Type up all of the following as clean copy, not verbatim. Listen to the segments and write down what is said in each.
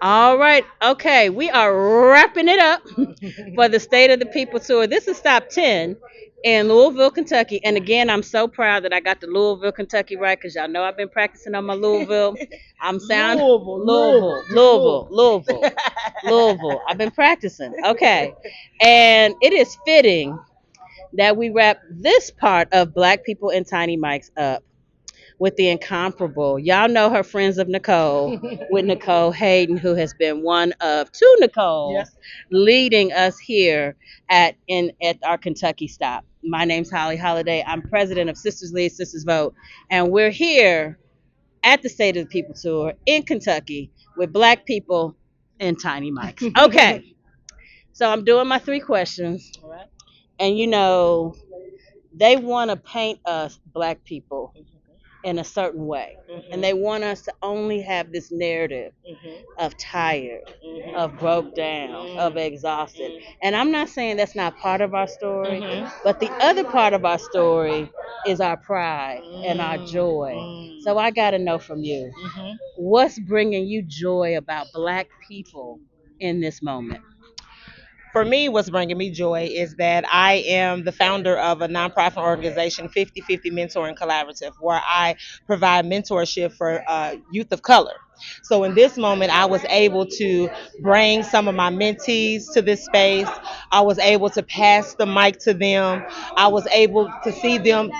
All right. Okay. We are wrapping it up for the State of the People tour. This is stop 10 in Louisville, Kentucky. And again, I'm so proud that I got the Louisville, Kentucky right because y'all know I've been practicing on my Louisville. I'm sound Louisville, Louisville, Louisville, Louisville, Louisville. Louisville, Louisville. I've been practicing. Okay. And it is fitting that we wrap this part of Black People in Tiny Mics up with the incomparable. Y'all know her Friends of Nicole with Nicole Hayden, who has been one of two Nicoles Yes. leading us here at our Kentucky stop. My name's Holly Holiday. I'm president of Sisters Lead, Sisters Vote, and we're here at the State of the People tour in Kentucky with Black people in tiny mics. Okay, so I'm doing my three questions, All right. and they want to paint us Black people in a certain way. And they want us to only have this narrative of tired, of broke down, of exhausted. And I'm not saying that's not part of our story, but the other part of our story is our pride and our joy. So I got to know from you, what's bringing you joy about Black people in this moment? For me, what's bringing me joy is that I am the founder of a nonprofit organization, 50/50 Mentoring Collaborative, where I provide mentorship for youth of color. So in this moment, I was able to bring some of my mentees to this space. I was able to pass the mic to them. I was able to see them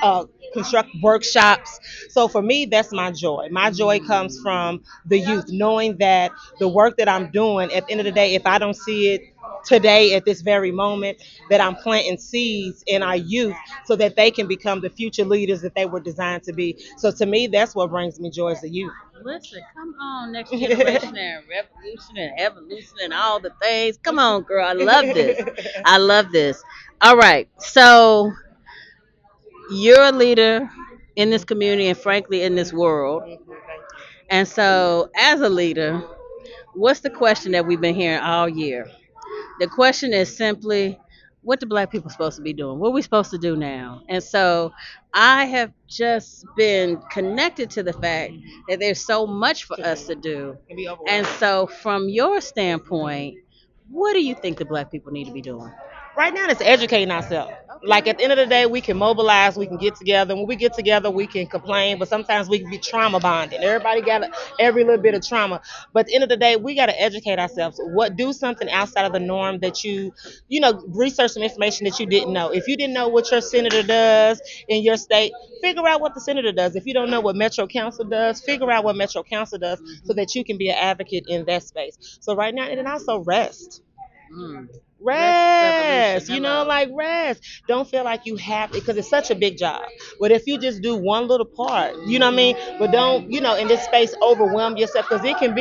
construct workshops. So for me, that's my joy. My joy comes from the youth, knowing that the work that I'm doing, at the end of the day, if I don't see it today at this very moment, that I'm planting seeds in our youth so that they can become the future leaders that they were designed to be. So to me, that's what brings me joy as a youth. Listen, come on, next generation and revolution and evolution and all the things. Come on, girl. I love this. I love this. All right. So you're a leader in this community and frankly in this world. And so as a leader, what's the question that we've been hearing all year? The question is simply, what the Black people supposed to be doing? What are we supposed to do now? And so I have just been connected to the fact that there's so much for us to do. Can be And overwhelming. so from your standpoint, what do you think the Black people need to be doing? Right now, it's educating ourselves. Like at the end of the day, we can mobilize, we can get together. When we get together, we can complain, but sometimes we can be trauma bonded. Everybody got every little bit of trauma, but at the end of the day, we got to educate ourselves. What do something outside of the norm that research some information that you didn't know. If you didn't know what your senator does in your state, figure out what the senator does. If you don't know what Metro Council does, figure out what Metro Council does so that you can be an advocate in that space. So right now, and then also rest. Mm. Rest, Revolution. Hello. like rest. Don't feel like you have to because it's such a big job. But if you just do one little part, you know what I mean? But don't, in this space overwhelm yourself because it can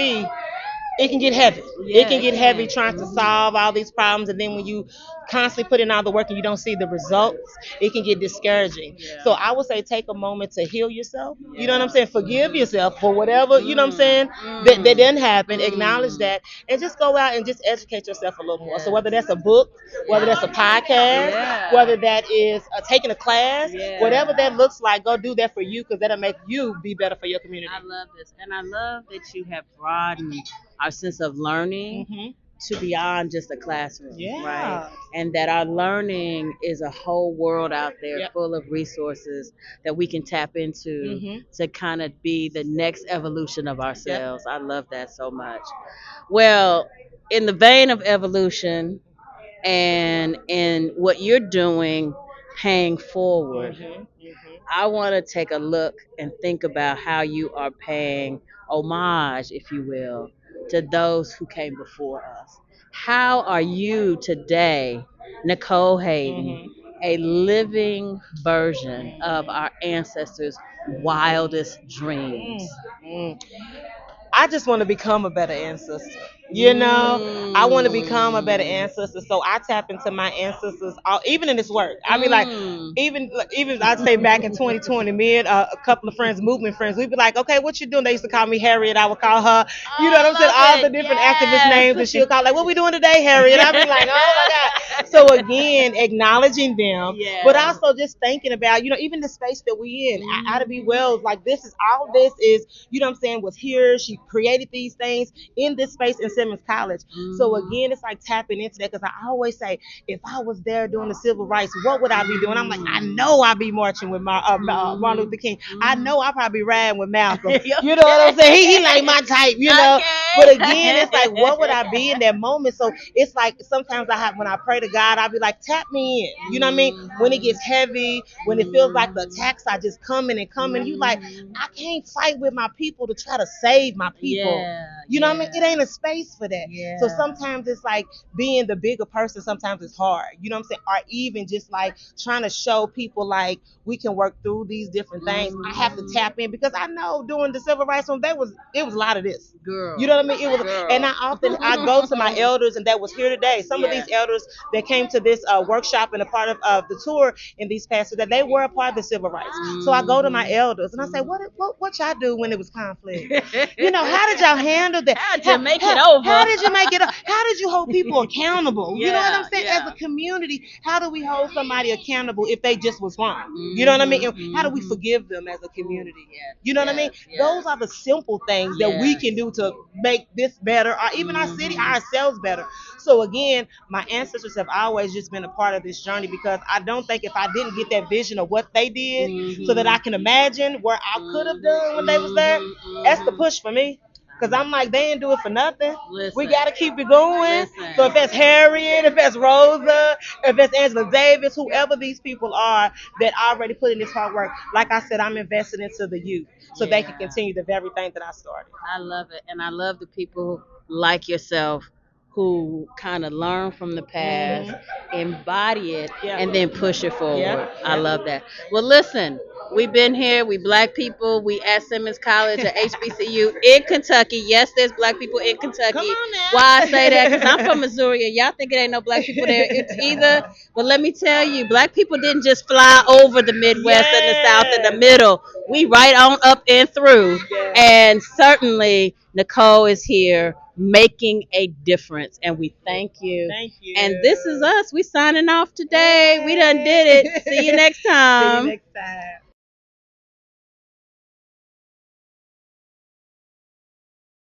get heavy. It Yeah, can it get heavy can. trying to solve all these problems, and then when you constantly put in all the work and you don't see the results, it can get discouraging. Yeah. So I would say take a moment to heal yourself. You know what I'm Yeah. saying? Forgive yourself for whatever, you know what I'm saying, that didn't happen. Acknowledge that and just go out and just educate yourself a little more. So whether that's a book, whether that's a podcast, Yeah. whether that is taking a class, Yeah. whatever that looks like, go do that for you because that'll make you be better for your community. I love this. And I love that you have broadened our sense of learning to beyond just a classroom, right? Yeah. And that our learning is a whole world out there Yep. full of resources that we can tap into to kind of be the next evolution of ourselves. I love that so much. Well, in the vein of evolution and in what you're doing, paying forward, I want to take a look and think about how you are paying homage, if you will, to those who came before us. How are you today, Nicole Hayden, a living version of our ancestors' wildest dreams? Mm. I just want to become a better ancestor. I want to become a better ancestor. So I tap into my ancestors, even in this work. I be like, Mm. even I'd say back in 2020, me and a couple of friends, movement friends, we'd be like, okay, what you doing? They used to call me Harriet. I would call her, you know what I'm saying, all the different activist names, and she'll call like, what we doing today, Harriet? I'd be like, oh my God. So again, acknowledging them, but also just thinking about, even the space that we in. Ida B. Wells, like this is all this is, you know what I'm saying, was here. She created these things in this space in Simmons College. So again, it's like tapping into that, because I always say, if I was there during the civil rights, what would I be doing? I'm like, I know I'd be marching with Martin Luther King. I know I'd probably be riding with Malcolm. You know what I'm saying? He like my type, you know. But again, it's like, what would I be in that moment? So it's like sometimes when I pray to God, I'll be like, tap me in. You know what I mean? When it gets heavy, when it feels like the attacks are just coming and coming, you like, I can't fight with my people to try to save my people. You know what I mean? It ain't a space for that. So sometimes it's like being the bigger person, sometimes it's hard. You know what I'm saying? Or even just like trying to show people like we can work through these different things. I have to tap in, because I know during the civil rights movement, it was a lot of this. Girl. You know what I mean? It was, and I go to my elders, and that was here today. Some of these elders that came to this workshop and a part of the tour in these past years, that they were a part of the civil rights. So I go to my elders and I say, what y'all do when it was conflict? You know, how did y'all handle that? How did you make it over? How did you make it? How did you hold people accountable? You know what I'm saying? As a community, how do we hold somebody accountable if they just was wrong? You know what I mean? And how do we forgive them as a community? You know what I mean? Those are the simple things that we can do to make this better, or even our city, ourselves better. So again, my ancestors have always just been a part of this journey, because I don't think if I didn't get that vision of what they did, so that I can imagine where I could have done when they was there, that's the push for me. Because I'm like, they didn't do it for nothing. We got to keep it going. So if that's Harriet, if that's Rosa, if that's Angela Davis, whoever these people are that already put in this hard work, like I said, I'm invested into the youth so they can continue the very thing that I started. I love it. And I love the people like yourself who kind of learn from the past, embody it, and then push it forward. I love that. Well, listen, we've been here. We black people. We at Simmons College at HBCU in Kentucky. Yes, there's black people in Kentucky. Come on now. Why I say that? Because I'm from Missouri, and y'all think it ain't no black people there either. But let me tell you, black people didn't just fly over the Midwest and the South and the middle. We right on up and through. And certainly Nicole is here making a difference, and we thank you. Thank you. And this is us. We signing off today. We done did it. See you next time. See you next time.